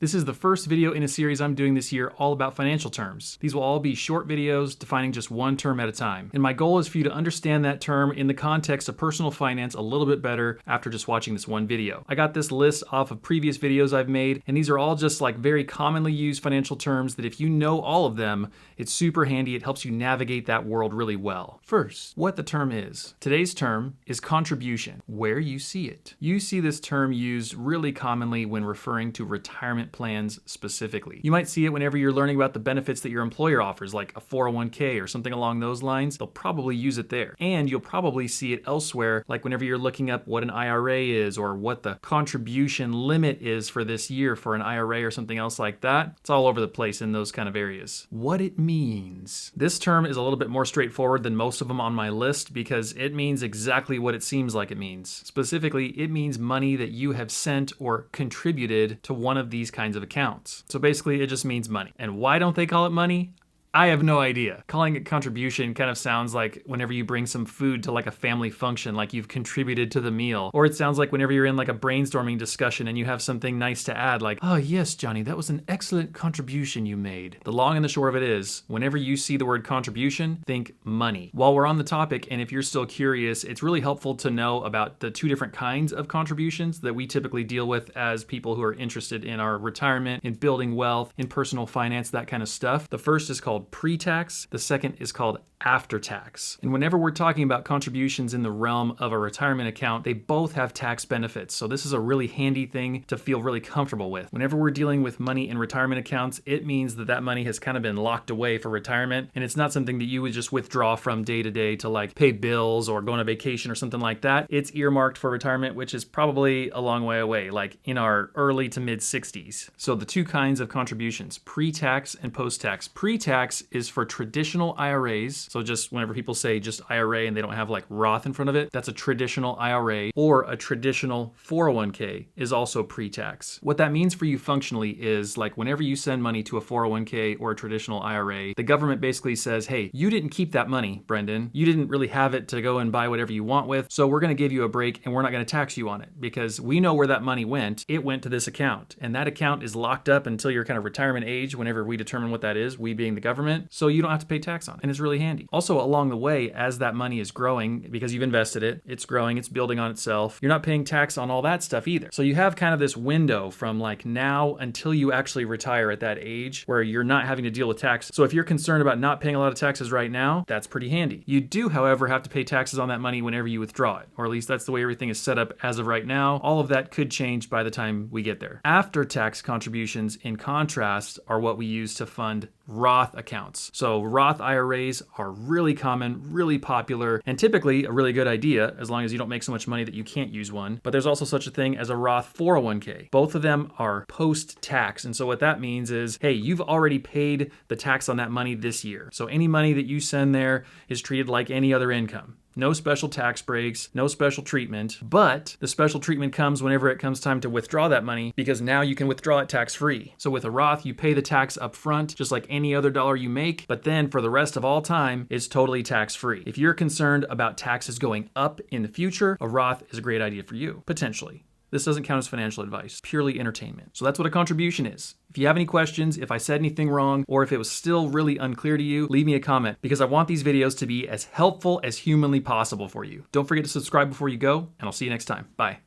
This is the first video in a series I'm doing this year all about financial terms. These will all be short videos defining just one term at a time. And my goal is for you to understand that term in the context of personal finance a little bit better after just watching this one video. I got this list off of previous videos I've made, and these are all just like very commonly used financial terms that if you know all of them, it's super handy. It helps you navigate that world really well. First, what the term is. Today's term is contribution, where you see it. You see this term used really commonly when referring to retirement plans specifically. You might see it whenever you're learning about the benefits that your employer offers, like a 401k or something along those lines. They'll probably use it there. And you'll probably see it elsewhere, like whenever you're looking up what an IRA is or what the contribution limit is for this year for an IRA or something else like that. It's all over the place in those kind of areas. What it means. This term is a little bit more straightforward than most of them on my list because it means exactly what it seems like it means. Specifically, it means money that you have sent or contributed to one of these kinds of accounts. So basically, it just means money. And why don't they call it money? I have no idea. Calling it contribution kind of sounds like whenever you bring some food to like a family function, like you've contributed to the meal. Or it sounds like whenever you're in like a brainstorming discussion and you have something nice to add, like, oh yes, Johnny, that was an excellent contribution you made. The long and the short of it is, whenever you see the word contribution, think money. While we're on the topic, and if you're still curious, it's really helpful to know about the two different kinds of contributions that we typically deal with as people who are interested in our retirement, in building wealth, in personal finance, that kind of stuff. The first is called pre-tax. The second is called after-tax. And whenever we're talking about contributions in the realm of a retirement account, they both have tax benefits. So this is a really handy thing to feel really comfortable with. Whenever we're dealing with money in retirement accounts, it means that that money has kind of been locked away for retirement. And it's not something that you would just withdraw from day to day to like pay bills or go on a vacation or something like that. It's earmarked for retirement, which is probably a long way away, like in our early to mid 60s. So the two kinds of contributions, pre-tax and post-tax. Pre-tax is for traditional IRAs. So just whenever people say just IRA and they don't have like Roth in front of it, that's a traditional IRA, or a traditional 401k is also pre-tax. What that means for you functionally is like whenever you send money to a 401k or a traditional IRA, the government basically says, hey, you didn't keep that money, Brendan. You didn't really have it to go and buy whatever you want with. So we're going to give you a break and we're not going to tax you on it because we know where that money went. It went to this account, and that account is locked up until your kind of retirement age whenever we determine what that is, we being the government. So you don't have to pay tax on it, and it's really handy. Also, along the way, as that money is growing, because you've invested it, it's growing, it's building on itself, you're not paying tax on all that stuff either. So you have kind of this window from like now until you actually retire at that age where you're not having to deal with tax. So if you're concerned about not paying a lot of taxes right now, that's pretty handy. You do, however, have to pay taxes on that money whenever you withdraw it, or at least that's the way everything is set up as of right now. All of that could change by the time we get there. After-tax contributions, in contrast, are what we use to fund Roth accounts. So Roth IRAs are really common, really popular, and typically a really good idea as long as you don't make so much money that you can't use one. But there's also such a thing as a Roth 401k. Both of them are post-tax. And so what that means is, hey, you've already paid the tax on that money this year. So any money that you send there is treated like any other income. No special tax breaks, no special treatment, but the special treatment comes whenever it comes time to withdraw that money because now you can withdraw it tax-free. So with a Roth, you pay the tax up front, just like any other dollar you make, but then for the rest of all time, it's totally tax-free. If you're concerned about taxes going up in the future, a Roth is a great idea for you, potentially. This doesn't count as financial advice, purely entertainment. So that's what a contribution is. If you have any questions, if I said anything wrong, or if it was still really unclear to you, leave me a comment because I want these videos to be as helpful as humanly possible for you. Don't forget to subscribe before you go, and I'll see you next time. Bye.